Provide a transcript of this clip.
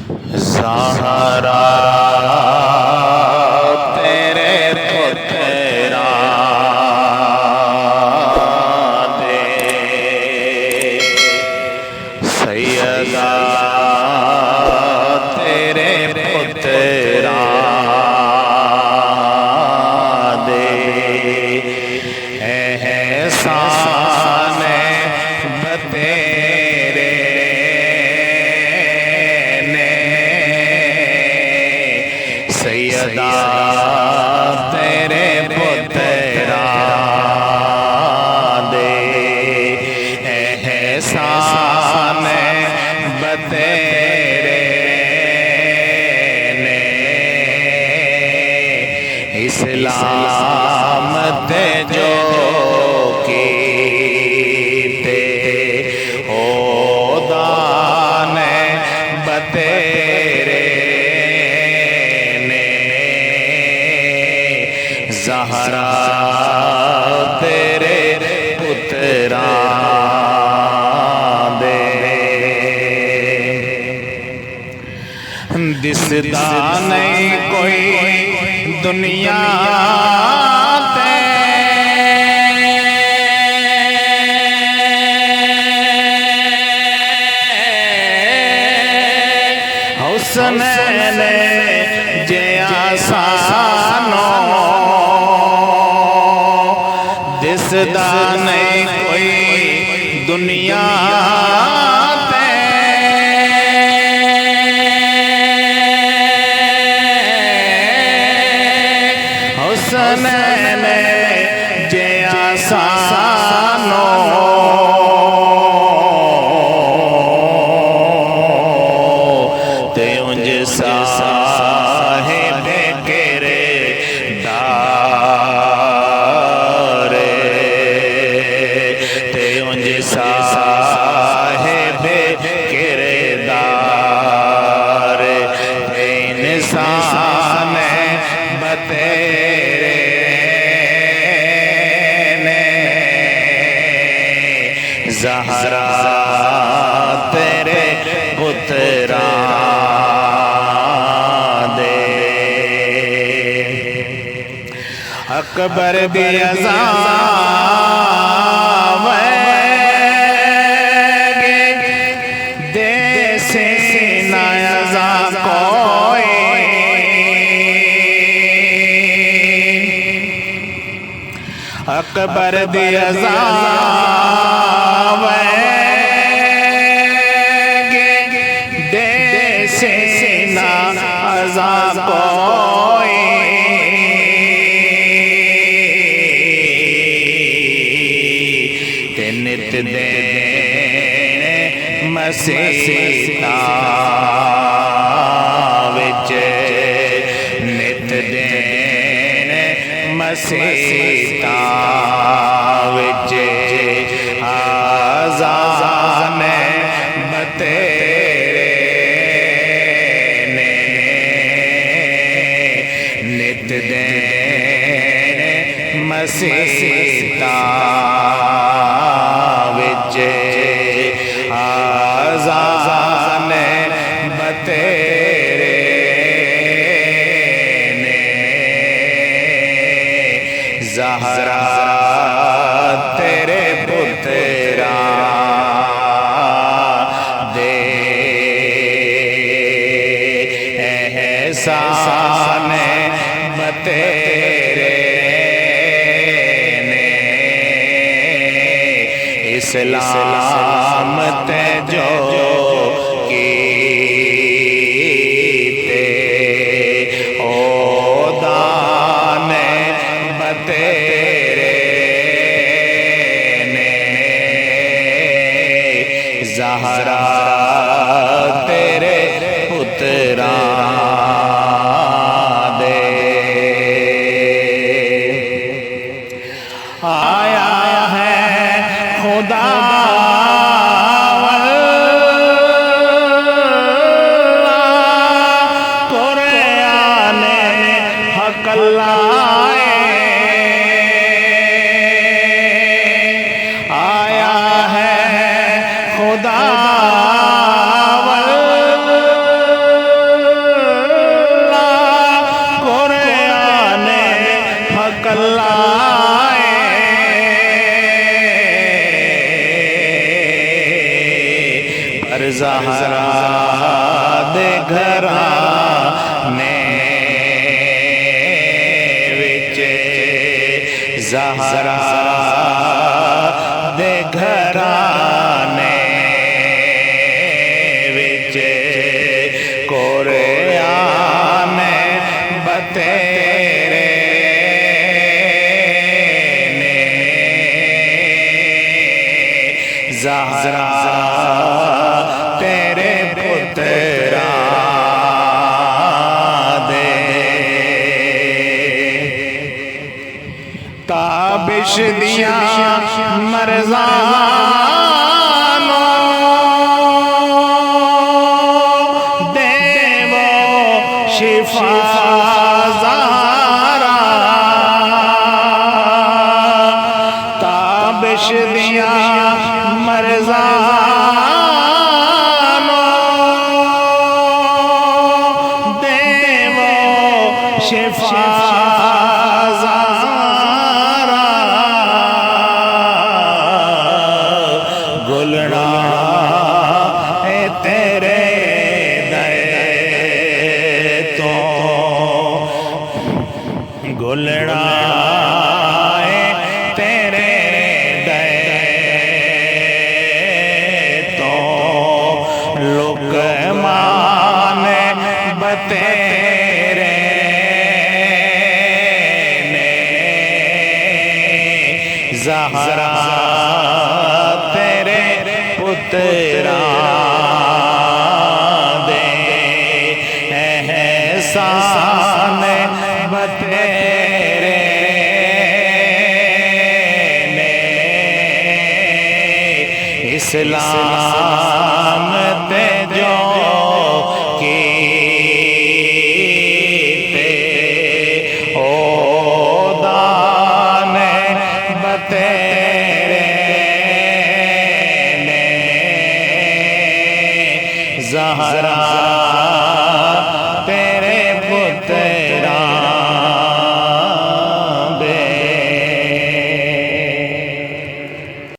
زہرا تیرے پترا دے سیدہ تیرے پترا دے احسان بتیرے سیدہ تیرے پترا دے احسان بتیرے نے اسلام تے جو کیتے او دان بتیرے زہرا تیرے پترا دے دسدا نہیں کوئی دنیا تے حسنین جیہاں سانو دسدا نہیں کوئی دنیا تے حسنین جیہاں سانو تے انج صاحب کردار تے انج صاحب کردار انسان بتیرے زہرا تیرے پترا دے اکبر دی عذاب دے سے نہ عذاب کوئی اکبر دی عذاب دے سے نہ عذاب کوئی تے نت دے مسیحا وچ نت دے مسیحا وچ آذان بتیرے نے نت دے مسیحا وچ آذان بتیرے زہرا تیرے پترا دے احسان بتیرے نے اسلام تے جو کیتے او دان بتیرے نے زہرا تیرے پترا دے آیا ہے خدا قرآن حق لائے آیا ہے خدا زہرا دے گھرانے وچ زہرا دے گھرانے وچ قرآن بتیرے نے زہرا تیرے پتراں دے تابش دیاں مرزانوں دیو شفا زہرا تابش دیاں مرزانوں دیو شفا گلڑا اے تیرے دے تو گلڑا اے تیرے دے تو لقمان بتیرے نے زہرا پتراں دے احسان بتیرے نے اسلام تے جو کیتے او دان بتیرے زہرا